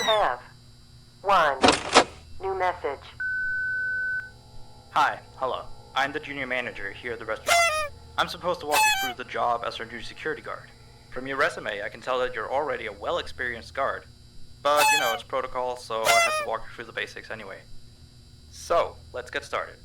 have 1 new message. Hi, hello. I'm the junior manager here at the restaurant. I'm supposed to walk you through the job as our new security guard. From your resume, I can tell that you're already a well-experienced guard. But, you know, it's protocol, so I have to walk you through the basics anyway. So, let's get started.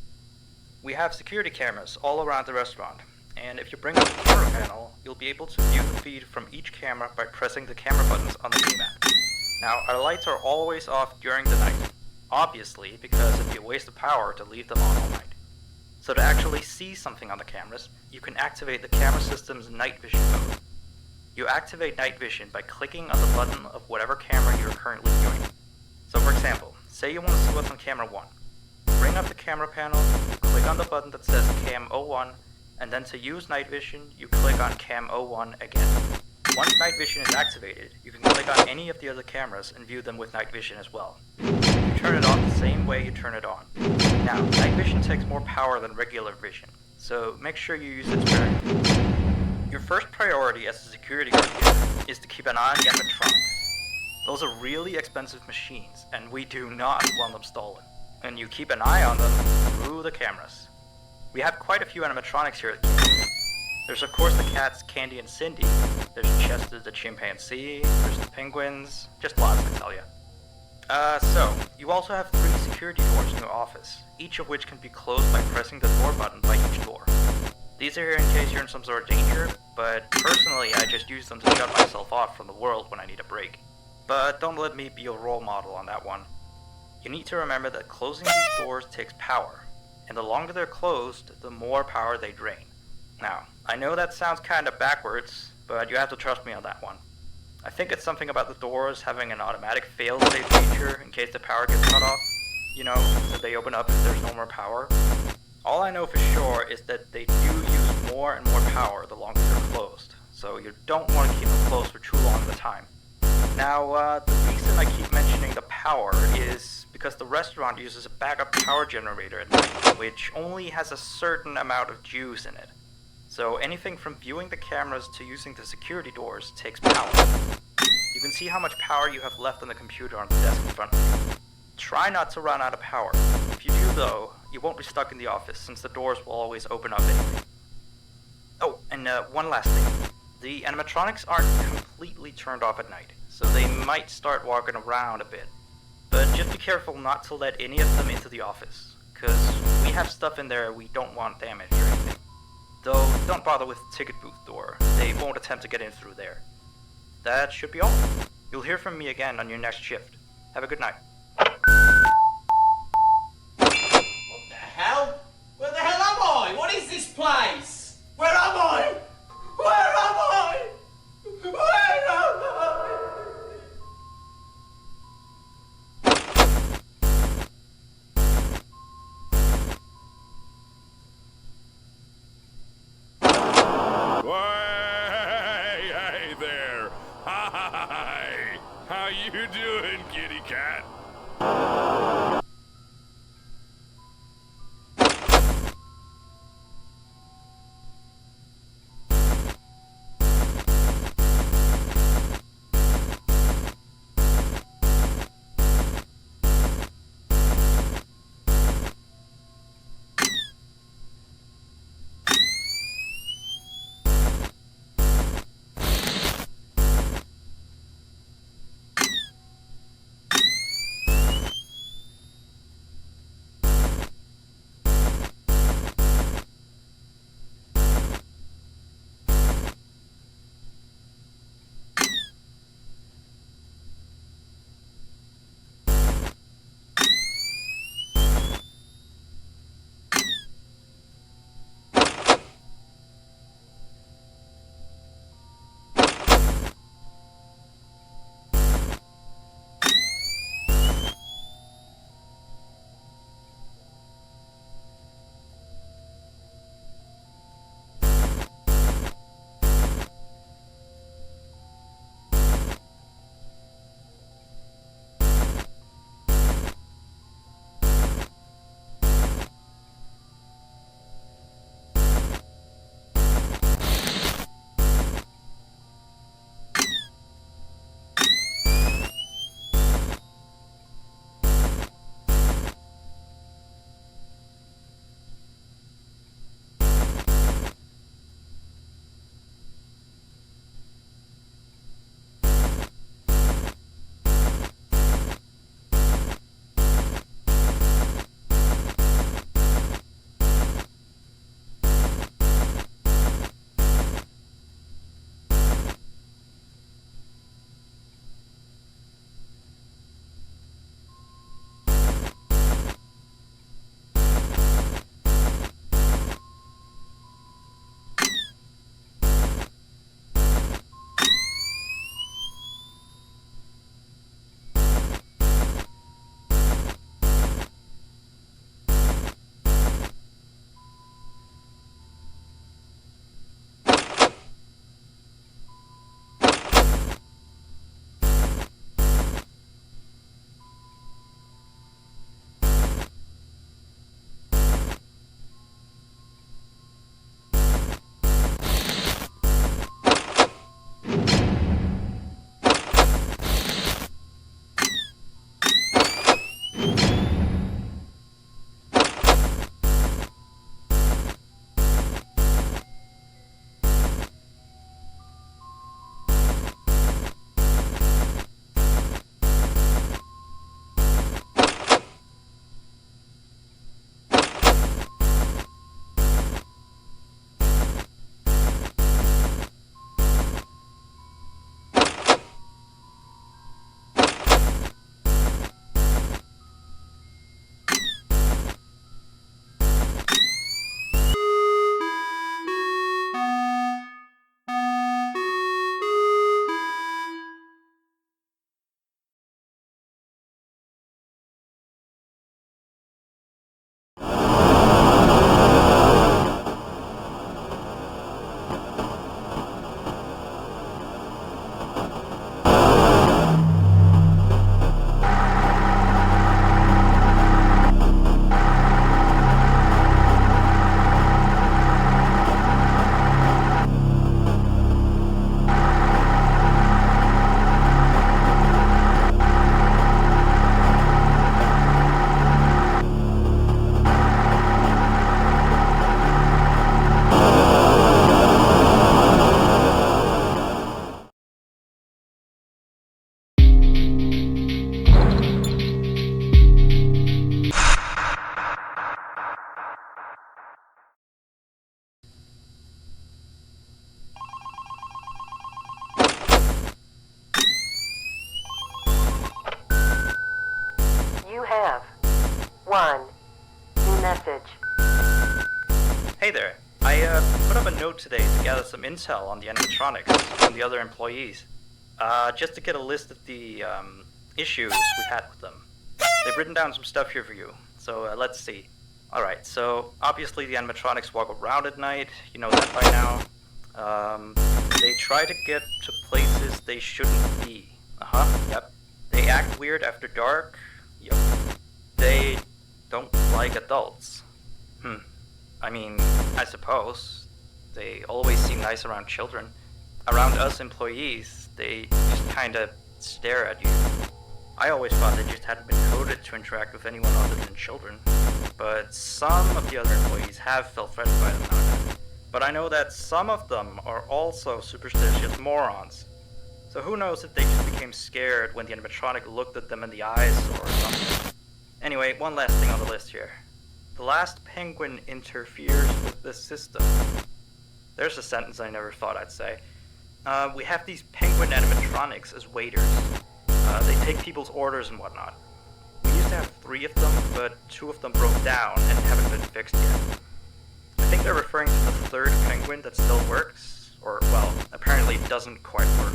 We have security cameras all around the restaurant, and if you bring up the camera panel, you'll be able to view the feed from each camera by pressing the camera buttons on the map. Now, our lights are always off during the night, obviously, because it'd be a waste of power to leave them on all night. So to actually see something on the cameras, you can activate the camera system's night vision mode. You activate night vision by clicking on the button of whatever camera you're currently viewing. So for example, say you want to see what's on camera 1. Bring up the camera panel, you click on the button that says Cam 01, and then to use night vision, you click on Cam 01 again. Once night vision is activated, you can click on any of the other cameras and view them with night vision as well. You turn it off the same way you turn it on. Now, night vision takes more power than regular vision, so make sure you use it sparingly. Your first priority as a security guard here is to keep an eye on the animatronics. Those are really expensive machines, and we do not want them stolen. And you keep an eye on them through the cameras. We have quite a few animatronics here at King. There's of course the cats Candy and Cindy, there's Chester the chimpanzee, there's the penguins, just lots I tell ya. So, you also have 3 security doors in your office, each of which can be closed by pressing the door button by each door. These are here in case you're in some sort of danger, but personally I just use them to shut myself off from the world when I need a break. But don't let me be your role model on that one. You need to remember that closing these doors takes power, and the longer they're closed, the more power they drain. Now, I know that sounds kinda backwards, but you have to trust me on that one. I think it's something about the doors having an automatic fail-safe feature in case the power gets cut off. You know, so they open up if there's no more power. All I know for sure is that they do use more and more power the longer they're closed, so you don't want to keep them closed for too long of a time. Now, the reason I keep mentioning the power is because the restaurant uses a backup power generator at night, which only has a certain amount of juice in it. So anything from viewing the cameras to using the security doors takes power. You can see how much power you have left on the computer on the desk in front of you. Try not to run out of power. If you do though, you won't be stuck in the office since the doors will always open up anyway. Oh, and one last thing. The animatronics aren't completely turned off at night, so they might start walking around a bit. But just be careful not to let any of them into the office, cause we have stuff in there we don't want damaged or anything. Though, don't bother with the ticket booth door, they won't attempt to get in through there. That should be all. You'll hear from me again on your next shift. Have a good night. What the hell? Where the hell am I? What is this place? Where am I? Where am I? Where am I? Hey there! Hi! How you doing, kitty cat? You have 1 new message. Hey there. I put up a note today to gather some intel on the animatronics from the other employees. Just to get a list of the issues we've had with them. They've written down some stuff here for you, so let's see. Alright, so obviously the animatronics walk around at night, you know that by now. They try to get to places they shouldn't be. Yep. They act weird after dark. Yep. They don't like adults. I mean, I suppose. They always seem nice around children. Around us employees, they just kinda stare at you. I always thought they just hadn't been coded to interact with anyone other than children. But some of the other employees have felt threatened by them now and then. But I know that some of them are also superstitious morons. So who knows if they just became scared when the animatronic looked at them in the eyes or something. Anyway, one last thing on the list here. The last penguin interferes with the system. There's a sentence I never thought I'd say. We have these penguin animatronics as waiters. They take people's orders and whatnot. We used to have 3 of them, but 2 of them broke down and haven't been fixed yet. I think they're referring to the 3rd penguin that still works, or, well, apparently doesn't quite work.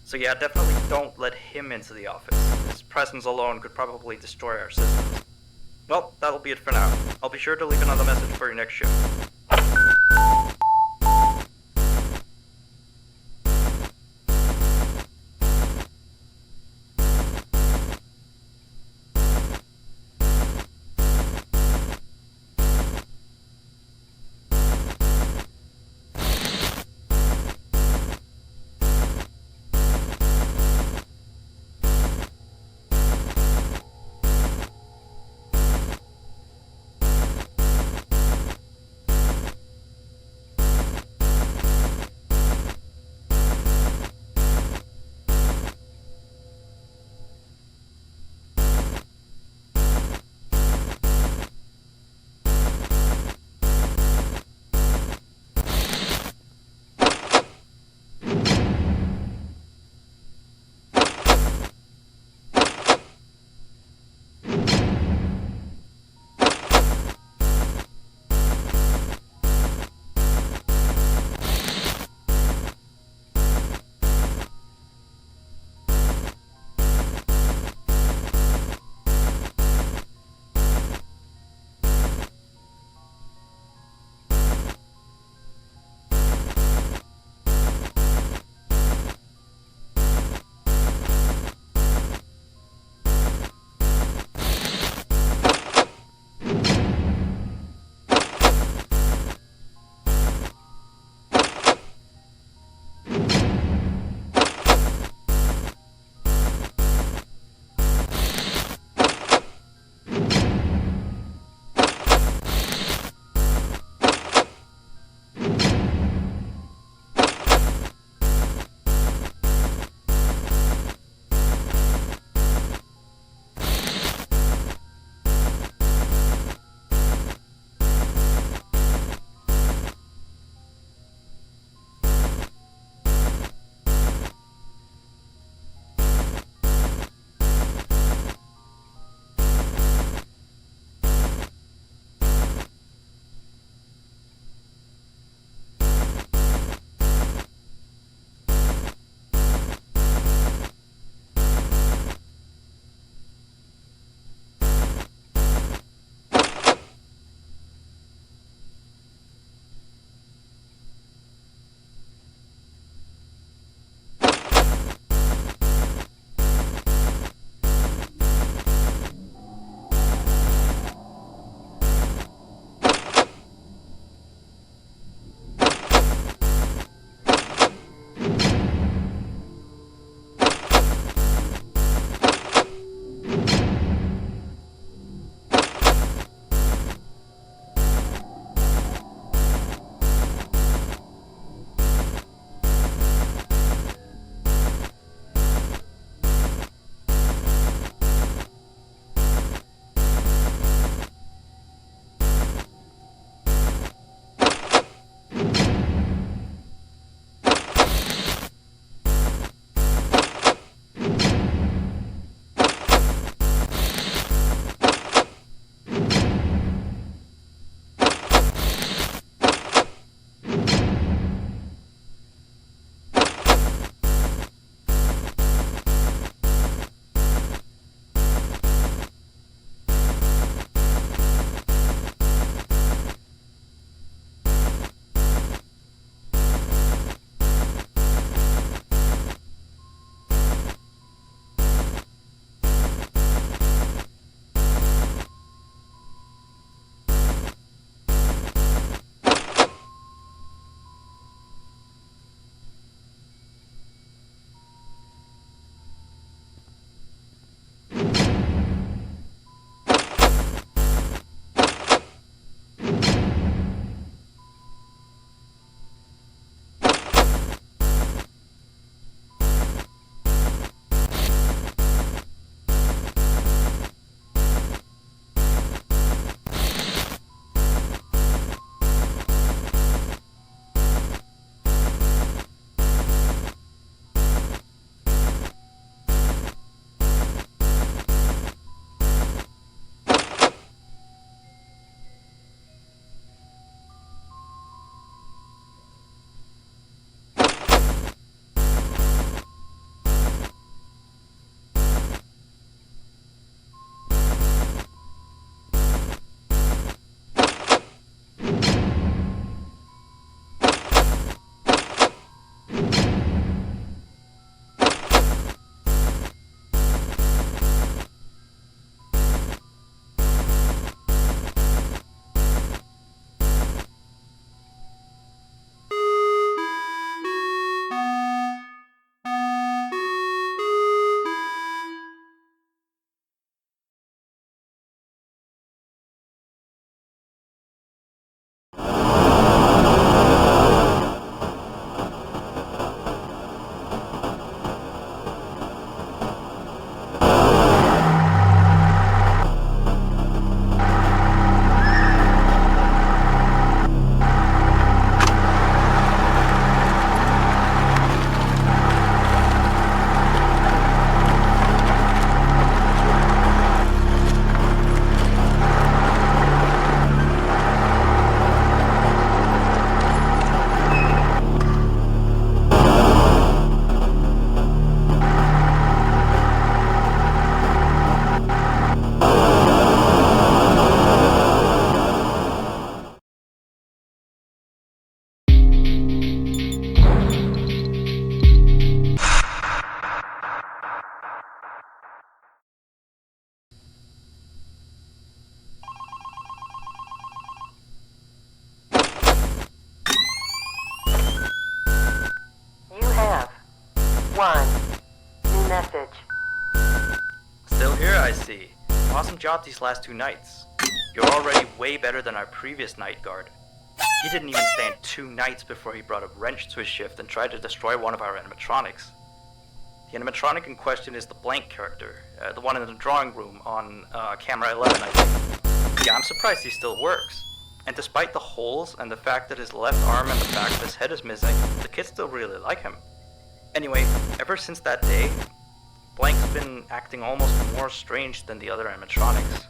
So yeah, definitely don't let him into the office. His presence alone could probably destroy our systems. Well, that'll be it for now. I'll be sure to leave another message for your next shift. message. Still here, I see. Awesome job these last 2 nights. You're already way better than our previous night guard. He didn't even stand 2 nights before he brought a wrench to his shift and tried to destroy one of our animatronics. The animatronic in question is the blank character, the one in the drawing room on camera 11, I think. Yeah, I'm surprised he still works. And despite the holes and the fact that his left arm and the back of his head is missing, the kids still really like him. Anyway, ever since that day, Blank's been acting almost more strange than the other animatronics.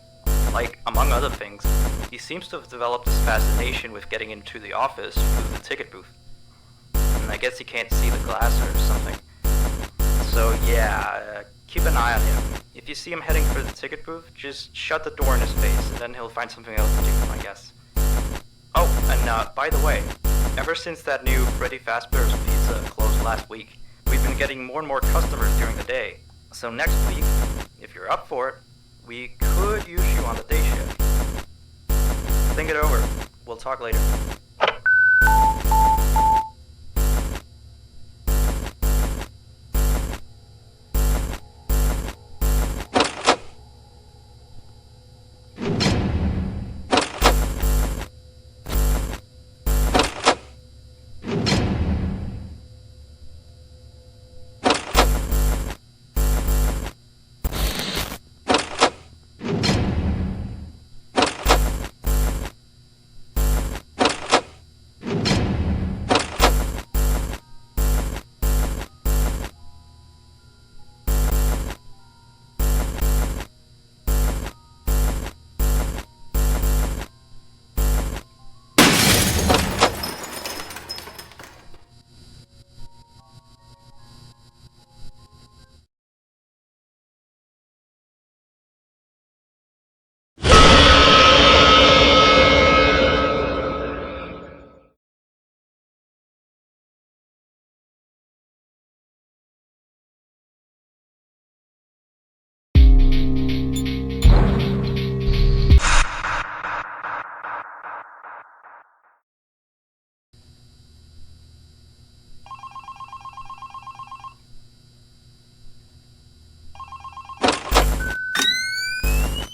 Like, among other things, he seems to have developed this fascination with getting into the office through the ticket booth. And I guess he can't see the glass or something. So yeah, keep an eye on him. If you see him heading for the ticket booth, just shut the door in his face, and then he'll find something else to do, I guess. Oh, and by the way, ever since that new Freddy Fazbear's Pizza closed last week, we've been getting more and more customers during the day. So next week, if you're up for it, we could use you on the day shift. Think it over. We'll talk later.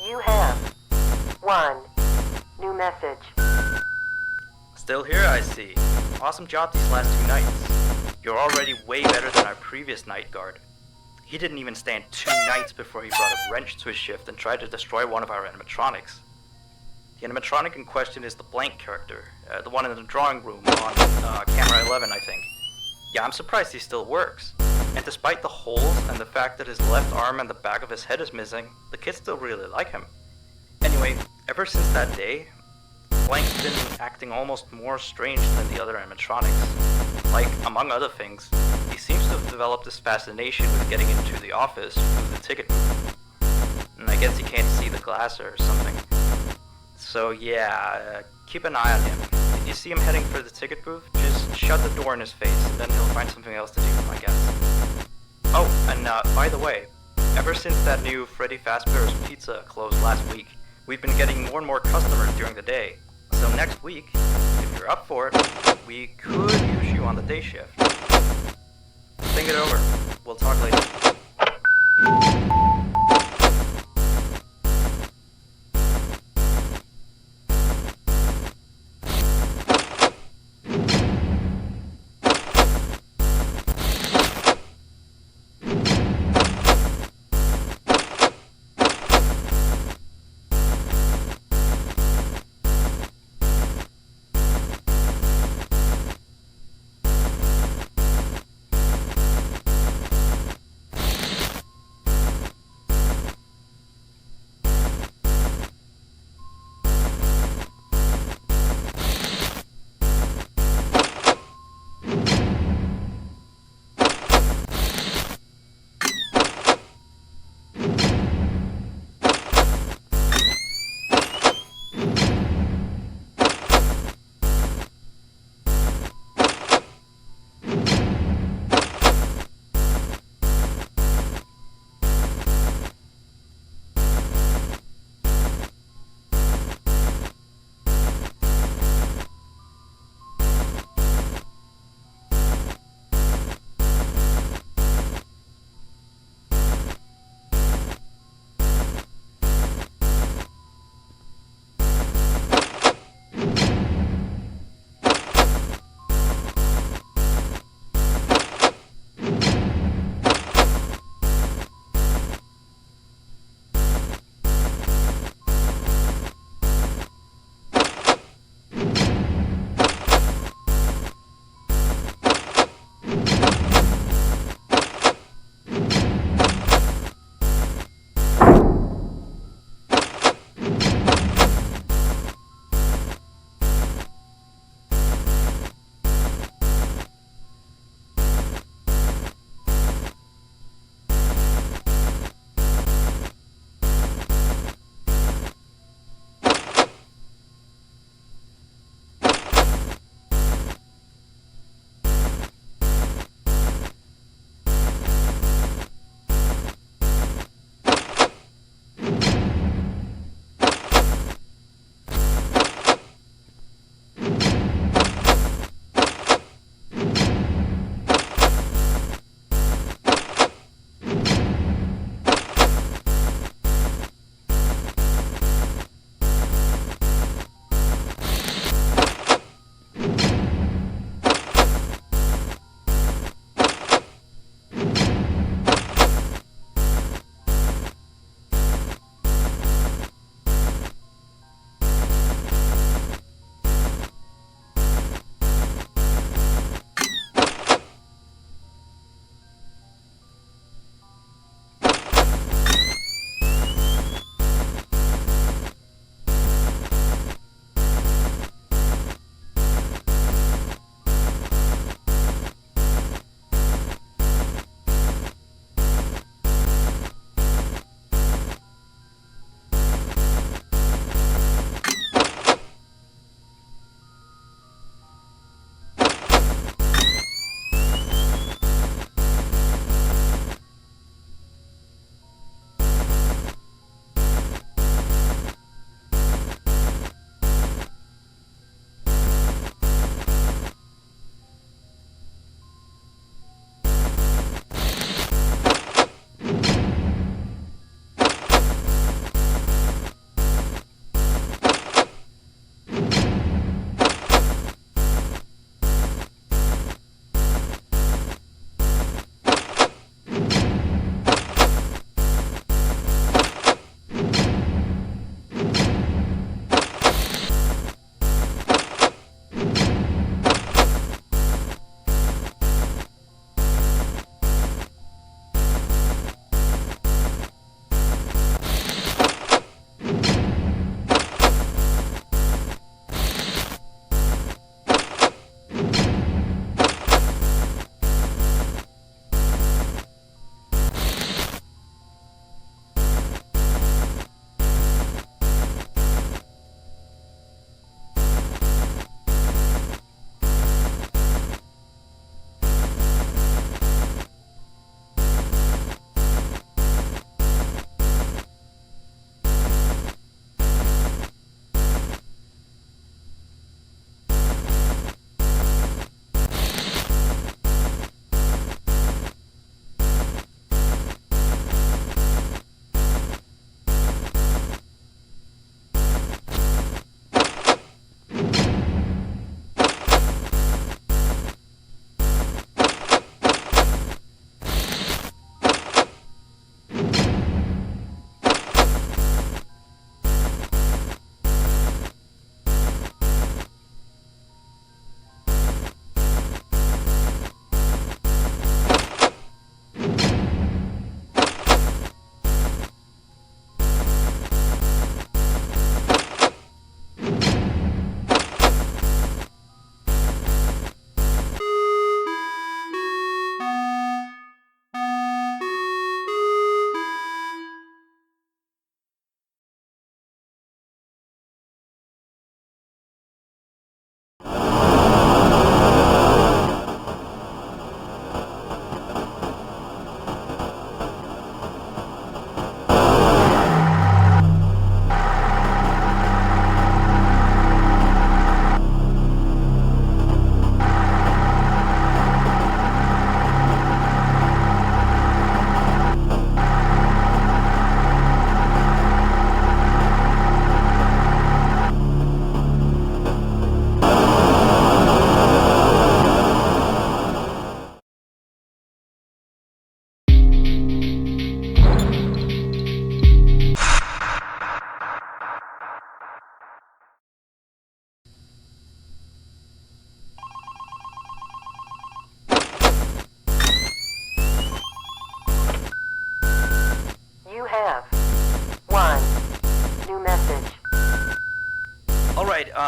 You have 1 new message. Still here, I see. Awesome job these last 2 nights. You're already way better than our previous night guard. He didn't even stand 2 nights before he brought a wrench to his shift and tried to destroy one of our animatronics. The animatronic in question is the blank character, the one in the drawing room on camera 11, I think. Yeah, I'm surprised he still works. And despite the holes and the fact that his left arm and the back of his head is missing, the kids still really like him. Anyway, ever since that day, Blank's been acting almost more strange than the other animatronics. Like, among other things, he seems to have developed this fascination with getting into the office through the ticket booth. And I guess he can't see the glass or something. So yeah, keep an eye on him. If you see him heading for the ticket booth, just shut the door in his face, and then he'll find something else to do, I guess. Oh, and by the way, ever since that new Freddy Fazbear's Pizza closed last week, we've been getting more and more customers during the day. So next week, if you're up for it, we could use you on the day shift. Think it over. We'll talk later.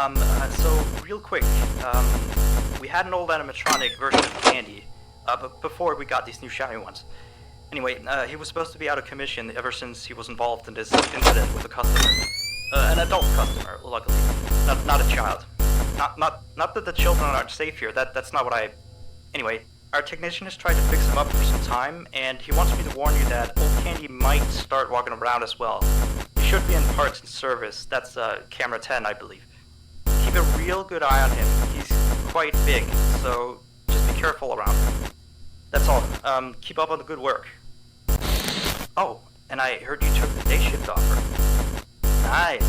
So real quick, we had an old animatronic version of Candy, but before we got these new shiny ones. Anyway, he was supposed to be out of commission ever since he was involved in this incident with a customer. An adult customer, luckily. Not a child. Not that the children aren't safe here, that's not what I... Anyway, our technician has tried to fix him up for some time, and he wants me to warn you that old Candy might start walking around as well. He should be in parts and service, that's camera 10, I believe. Keep a real good eye on him, he's quite big, so just be careful around him. That's all, keep up on the good work. Oh, and I heard you took the day shift offer. Nice.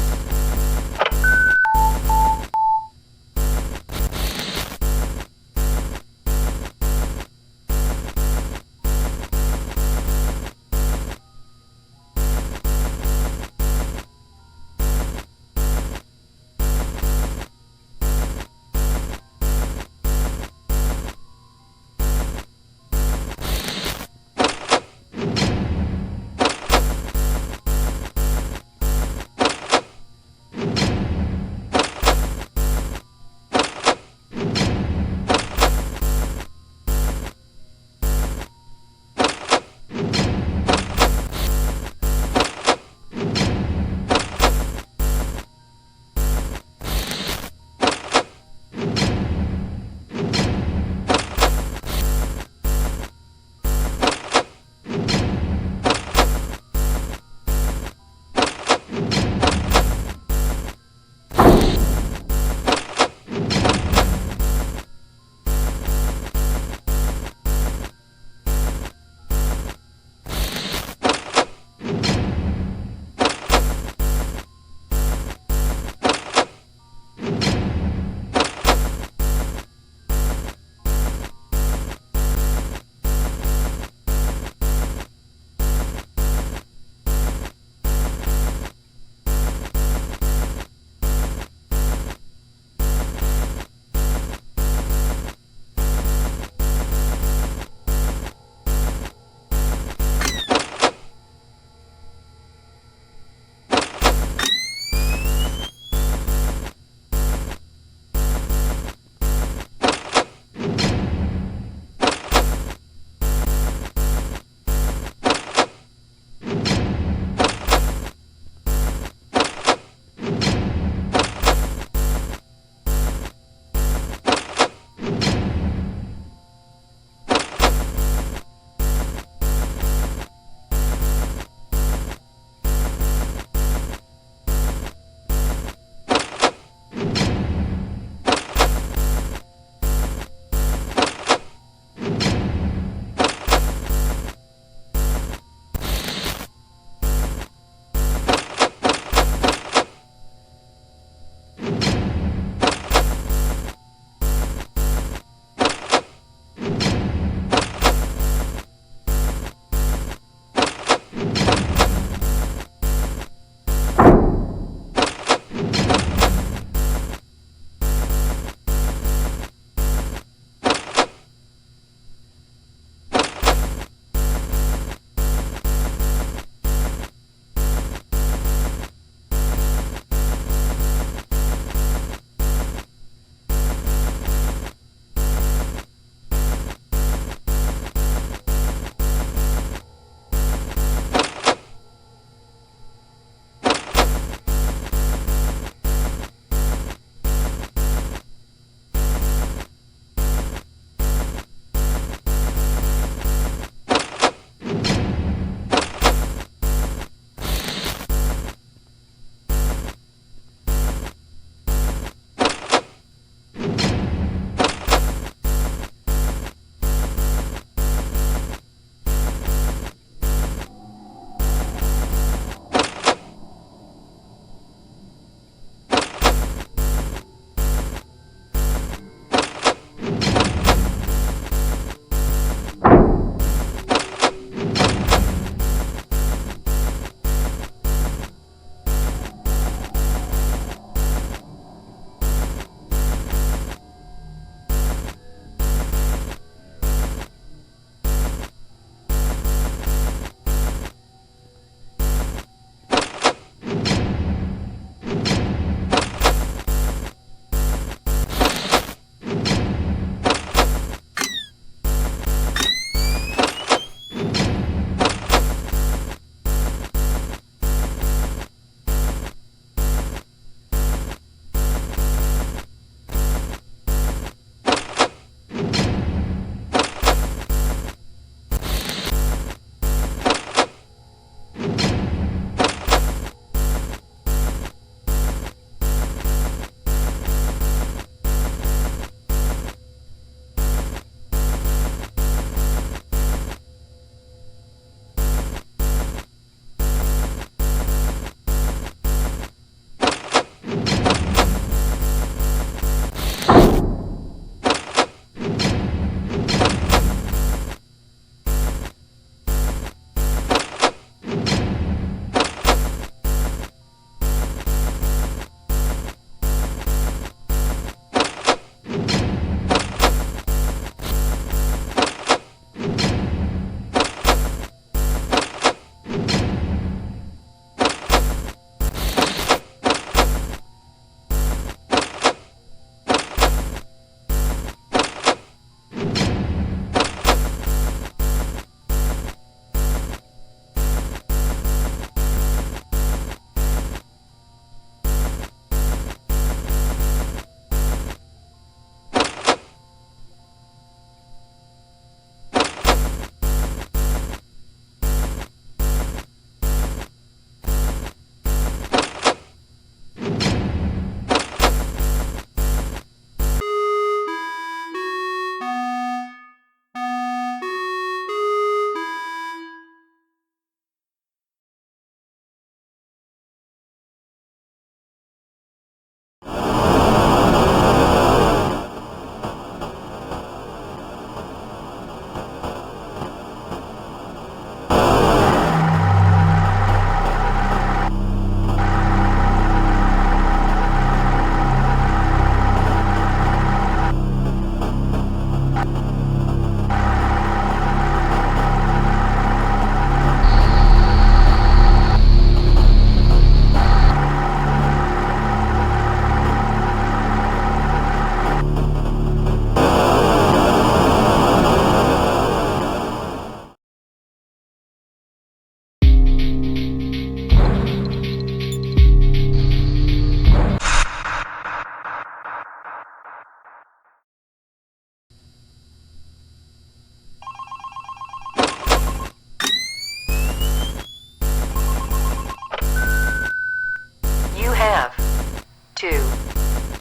2.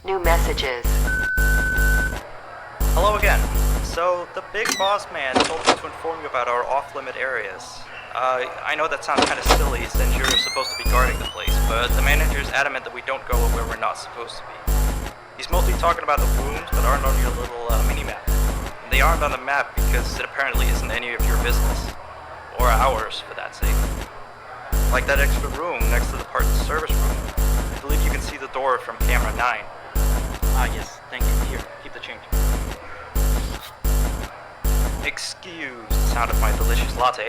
New messages. Hello again. So, the big boss man told me to inform you about our off-limit areas. I know that sounds kind of silly since you're supposed to be guarding the place, but the manager's adamant that we don't go where we're not supposed to be. He's mostly talking about the rooms that aren't on your little mini-map. They aren't on the map because it apparently isn't any of your business. Or ours, for that sake. Like that extra room next to the parts service room. I believe you can see the door from camera 9. Ah yes, thank you. Here, keep the change. Excuse the sound of my delicious latte.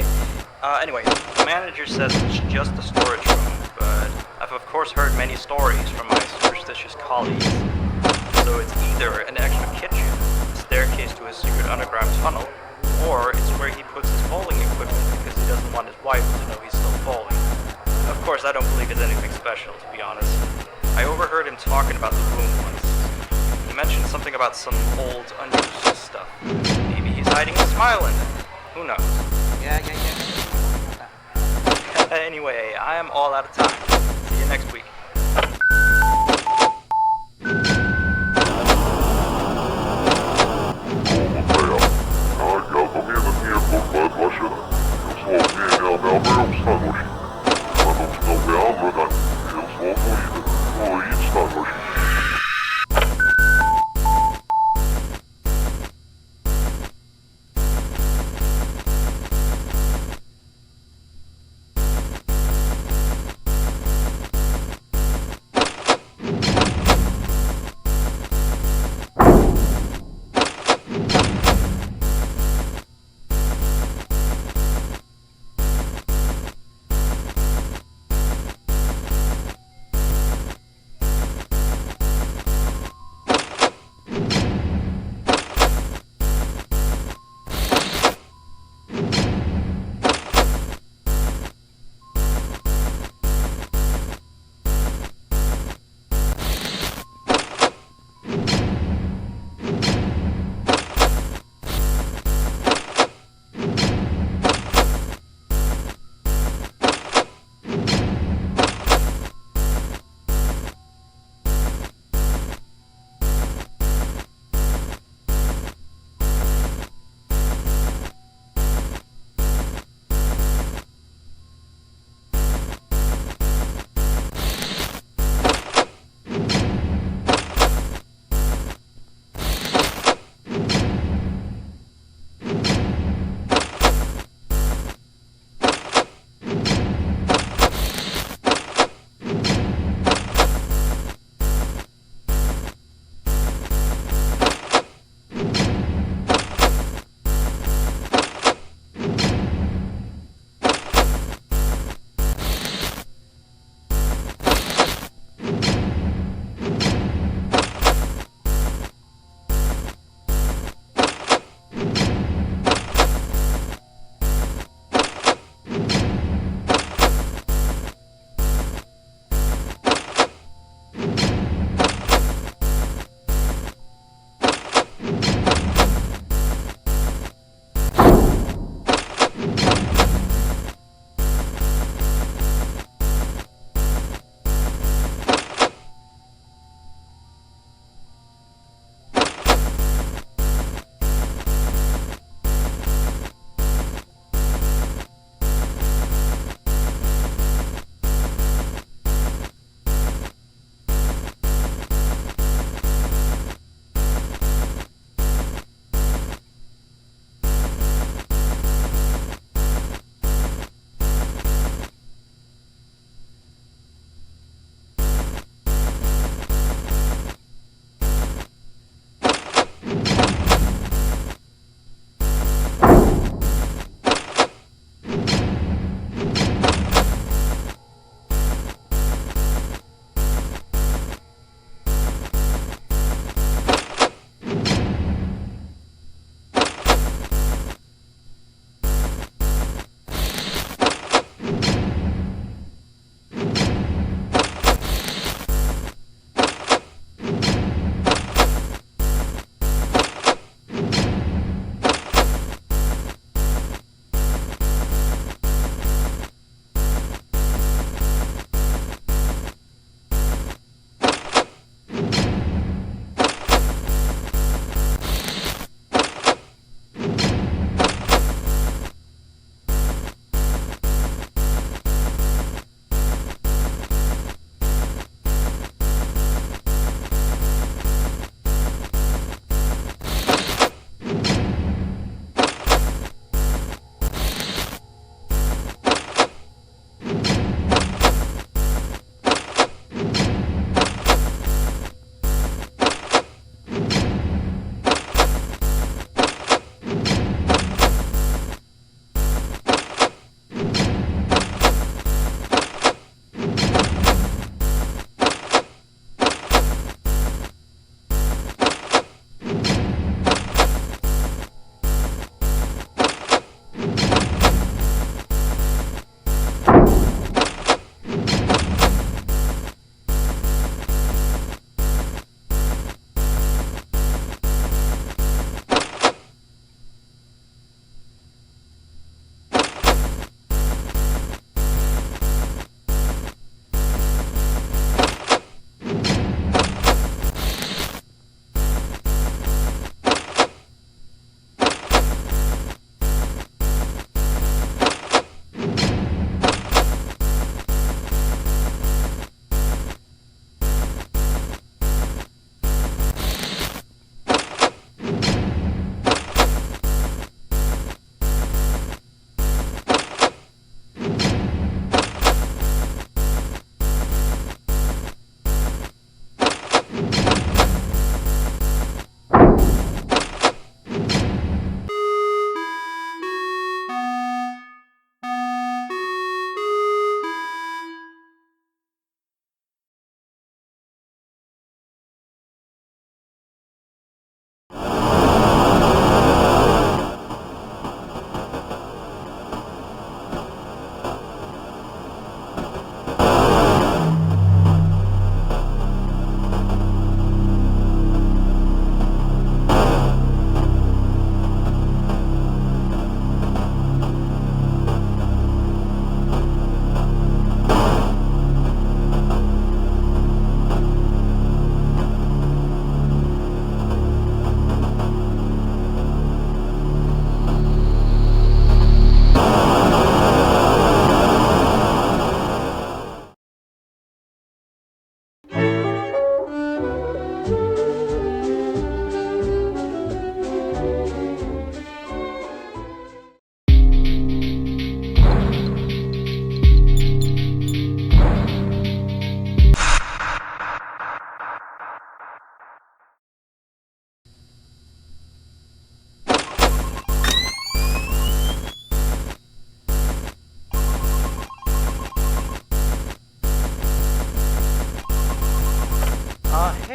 Anyway, the manager says it's just a storage room, but I've of course heard many stories from my superstitious colleagues. So it's either an extra kitchen, a staircase to a secret underground tunnel, or it's where he puts his bowling equipment because he doesn't want his wife to know he's still bowling. Of course, I don't believe it's anything special, to be honest. I overheard him talking about the room once. He mentioned something about some old, unused stuff. Maybe he's hiding a smile in it. Who knows? Yeah. Anyway, I am all out of time. See you next week.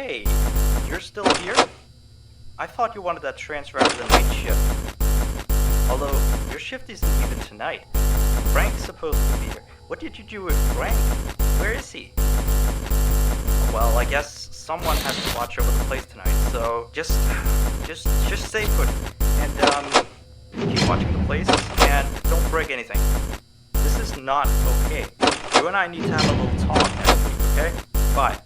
hey, you're still here? I thought you wanted that transfer after the night shift. Although, your shift isn't even tonight. Frank's supposed to be here. What did you do with Frank? Where is he? Well, I guess someone has to watch over the place tonight, so just stay put. And, keep watching the place, and don't break anything. This is not okay. You and I need to have a little talk next week, okay? Bye.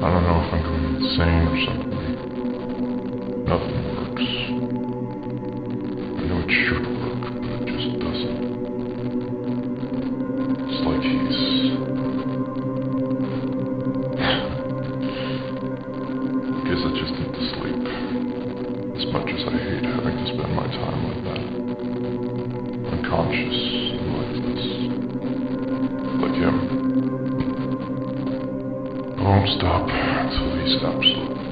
I don't know if I'm going insane or something. Nothing works. I know it should work, but it just doesn't. It's like he's... Guess I just need to sleep. As much as I hate having to spend my time like that. Unconscious and lifeless. Like him. I won't stop until he's absolutely